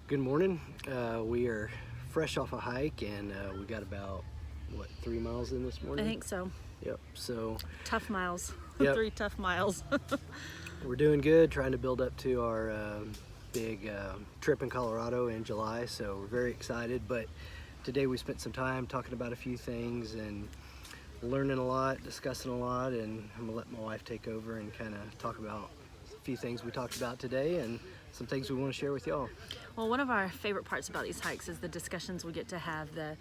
Good morning. We are fresh off a hike, and we got about 3 miles in this I morning. think so. Yep. So Tough miles. Yep. 3 tough miles. we're doing good, trying to build up to our big trip in Colorado in July. So we're very excited. But today we spent some time talking about a few things and learning a lot, discussing a lot, and I'm gonna let my wife take over and kind of talk about a few things we talked about today and some things we want to share with y'all. Well, one of our favorite parts about these hikes is the discussions we get to have, the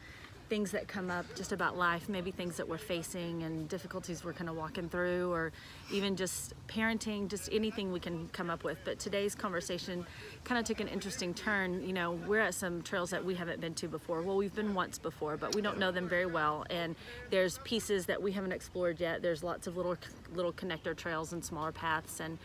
things that come up just about life, maybe things that we're facing and difficulties we're kind of walking through, or even just parenting, just anything we can come up with. But today's conversation kind of took an interesting turn. You know, we're at some trails that we haven't been to before. Well, we've been once before, but we don't know them very well. And there's pieces that we haven't explored yet. There's lots of little connector trails and smaller paths, and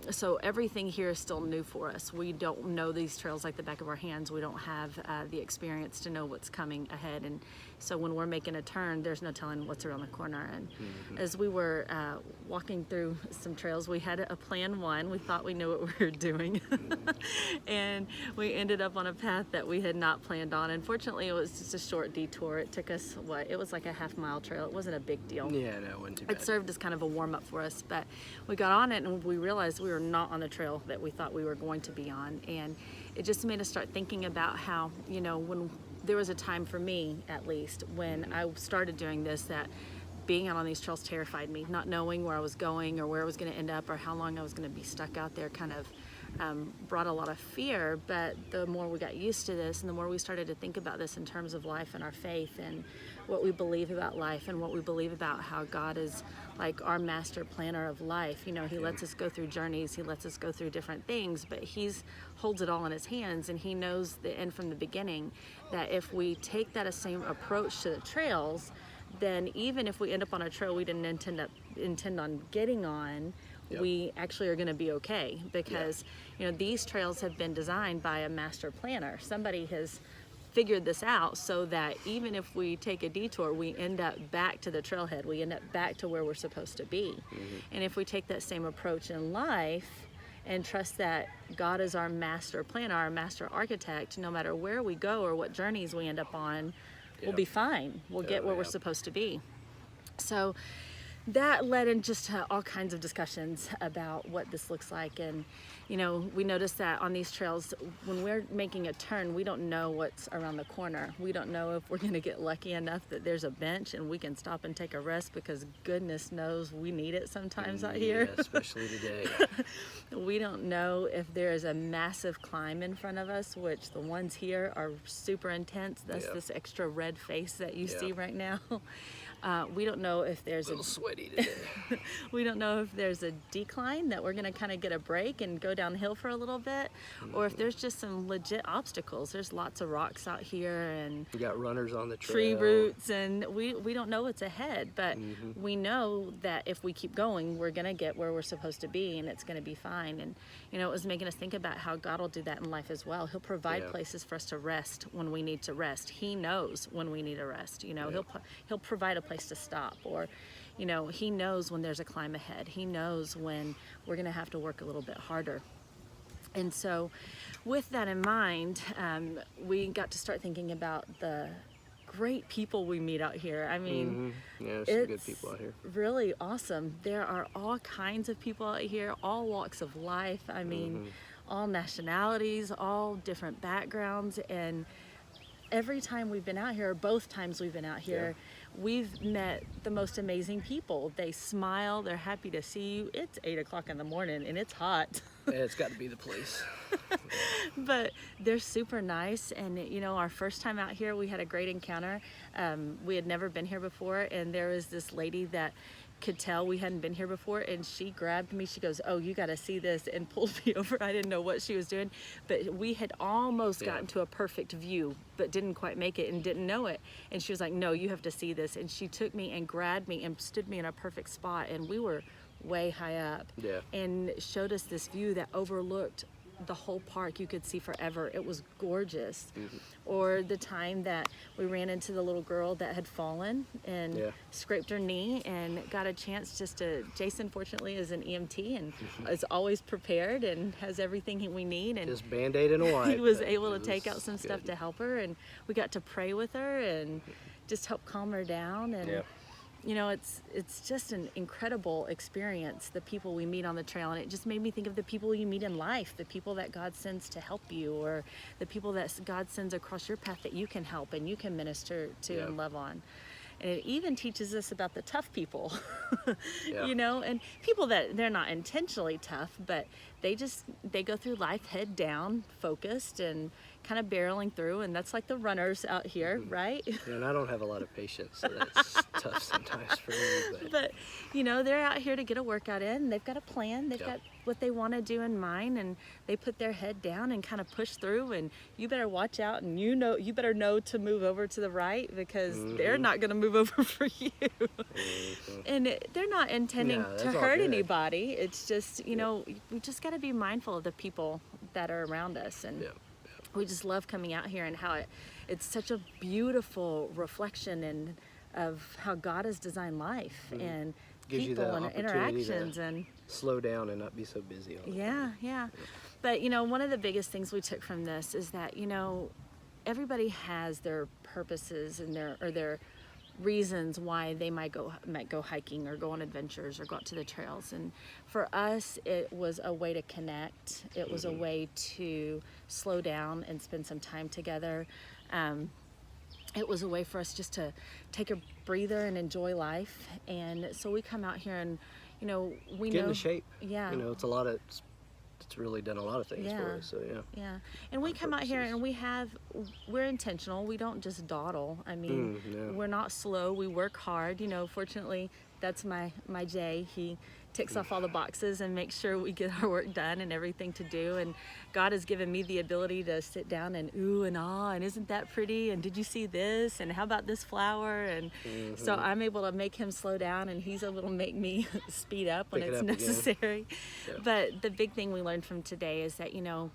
so everything here is still new for us. We don't know these trails like the back of our hands. We don't have the experience to know what's coming ahead. And so when we're making a turn, there's no telling what's around the corner. And as we were walking through some trails, we had a plan one. We thought we knew what we were doing. And we ended up on a path that we had not planned on. Unfortunately, it was just a short detour. It took us, it was like a half-mile trail. It wasn't a big deal. Yeah, no, it wasn't too bad. It served as kind of a warm-up for us, but we got on it and we realized we were not on the trail that we thought we were going to be on. And it just made us start thinking about how, you know, when there was a time for me, at least, when I started doing this, that being out on these trails terrified me. Not knowing where I was going or where I was going to end up or how long I was going to be stuck out there kind of brought a lot of fear. But the more we got used to this and the more we started to think about this in terms of life and our faith and what we believe about life and what we believe about how God is like our master planner of life. You know, he lets us go through journeys, he lets us go through different things, but he's holds it all in his hands, and he knows the end from the beginning, that if we take that same approach to the trails, then even if we end up on a trail we didn't intend on getting on, we actually are going to be okay, because you know, these trails have been designed by a master planner. Somebody has figured this out so that even if we take a detour, we end up back to the trailhead. We end up back to where we're supposed to be. And if we take that same approach in life and trust that God is our master planner, our master architect, no matter where we go or what journeys we end up on, we'll be fine. We'll get where we're supposed to be. So that led in just all kinds of discussions about what this looks like. And you know, we noticed that on these trails, when we're making a turn, we don't know what's around the corner. We don't know if we're going to get lucky enough that there's a bench and we can stop and take a rest, because goodness knows we need it sometimes out here. Yeah, especially today. We don't know if there is a massive climb in front of us, which the ones here are super intense. That's this extra red face that you see right now. We don't know if there's a little sweaty today. We don't know if there's a decline that we're going to kind of get a break and go downhill for a little bit, or if there's just some legit obstacles. There's lots of rocks out here, and We got runners on the trail. tree roots, and we don't know what's ahead, but we know that if we keep going, we're going to get where we're supposed to be, and it's going to be fine. And you know, it was making us think about how God will do that in life as well. He'll provide places for us to rest when we need to rest. He knows when we need a rest. You know, he'll provide a place to stop, or you know, he knows when there's a climb ahead. He knows when we're going to have to work a little bit harder. And so with that in mind, we got to start thinking about the great people we meet out here. I mean, yeah, there's some good people out here. Really awesome. There are all kinds of people out here, all walks of life. I mean, all nationalities, all different backgrounds. And every time we've been out here, both times we've been out here, we've met the most amazing people. They smile, they're happy to see you. It's 8 o'clock in the morning and it's hot. Yeah, it's got to be the place. But they're super nice. And you know, our first time out here, we had a great encounter. We had never been here before, and there was this lady that could tell we hadn't been here before, and she grabbed me. She goes, "Oh, you got to see this," and pulled me over. I didn't know what she was doing, but we had almost gotten to a perfect view, but didn't quite make it and didn't know it. And she was like, "No, you have to see this." And she took me and grabbed me and stood me in a perfect spot, and we were way high up, and showed us this view that overlooked the whole park, you could see forever. It was gorgeous. Or the time that we ran into the little girl that had fallen and scraped her knee and got a chance just to, Jason fortunately is an EMT and is always prepared and has everything we need, and just Band-Aid and a wipe. he was able to take out some stuff to help her, and we got to pray with her and just help calm her down. And you know, it's just an incredible experience, the people we meet on the trail. And it just made me think of the people you meet in life, the people that God sends to help you, or the people that God sends across your path that you can help and you can minister to and love on. And it even teaches us about the tough people, you know, and people that they're not intentionally tough, but they go through life head down, focused, and kind of barreling through. And that's like the runners out here, right? Yeah, and I don't have a lot of patience, so that's tough sometimes for me. But, you know, they're out here to get a workout in. They've got a plan. They've got what they want to do in mind, and they put their head down and kind of push through. And you better watch out, and you better know to move over to the right, because they're not going to move over for you. And they're not intending to hurt anybody. It's just, you know, we just got to be mindful of the people that are around us. And we just love coming out here and how it's such a beautiful reflection of how God has designed life and gives people you that and interactions and slow down and not be so busy all the time. Yeah. But, you know, one of the biggest things we took from this is that, you know, everybody has their purposes and their reasons why they might go hiking or go on adventures or go out to the trails. And for us, it was a way to connect. It was a way to slow down and spend some time together. It was a way for us just to take a breather and enjoy life. And so we come out here and, you know, we get know into shape. Yeah. You know, it's really done a lot of things for us. So yeah. And we come out here and we're intentional. We don't just dawdle. I mean, we're not slow. We work hard. You know, fortunately, that's my Jay. He ticks off all the boxes and makes sure we get our work done and everything to do. And God has given me the ability to sit down and ooh and ah, and isn't that pretty? And did you see this? And how about this flower? And so I'm able to make him slow down, and he's able to make me speed up when it's necessary. But the big thing we learned from today is that, you know,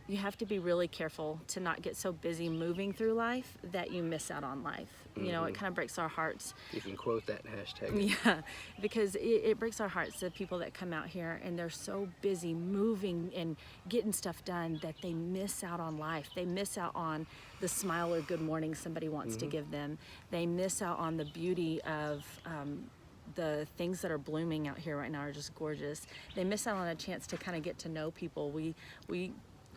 you have to be really careful to not get so busy moving through life that you miss out on life. You know, it kind of breaks our hearts. You can quote that hashtag. Yeah, because it breaks our hearts, the people that come out here and they're so busy moving and getting stuff done that they miss out on life. They miss out on the smile or good morning somebody wants to give them. They miss out on the beauty of the things that are blooming out here right now are just gorgeous. They miss out on a chance to kind of get to know people. We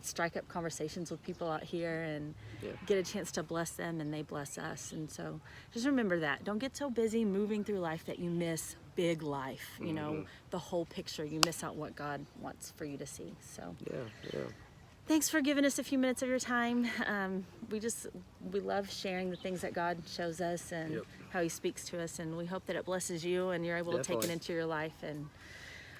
strike up conversations with people out here and get a chance to bless them, and they bless us. And so just remember that. Don't get so busy moving through life that you miss big life, you know, the whole picture. You miss out what God wants for you to see. So thanks for giving us a few minutes of your time. We love sharing the things that God shows us and how he speaks to us, and we hope that it blesses you and you're able to take it into your life and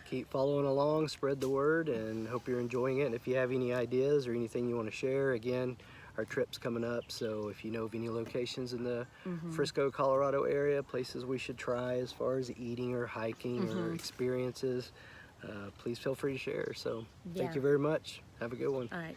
keep following along, spread the word, and hope you're enjoying it. And if you have any ideas or anything you want to share, again, our trip's coming up, so if you know of any locations in the Frisco, Colorado area, places we should try as far as eating or hiking or experiences, please feel free to share. So thank you very much. Have a good one. All right.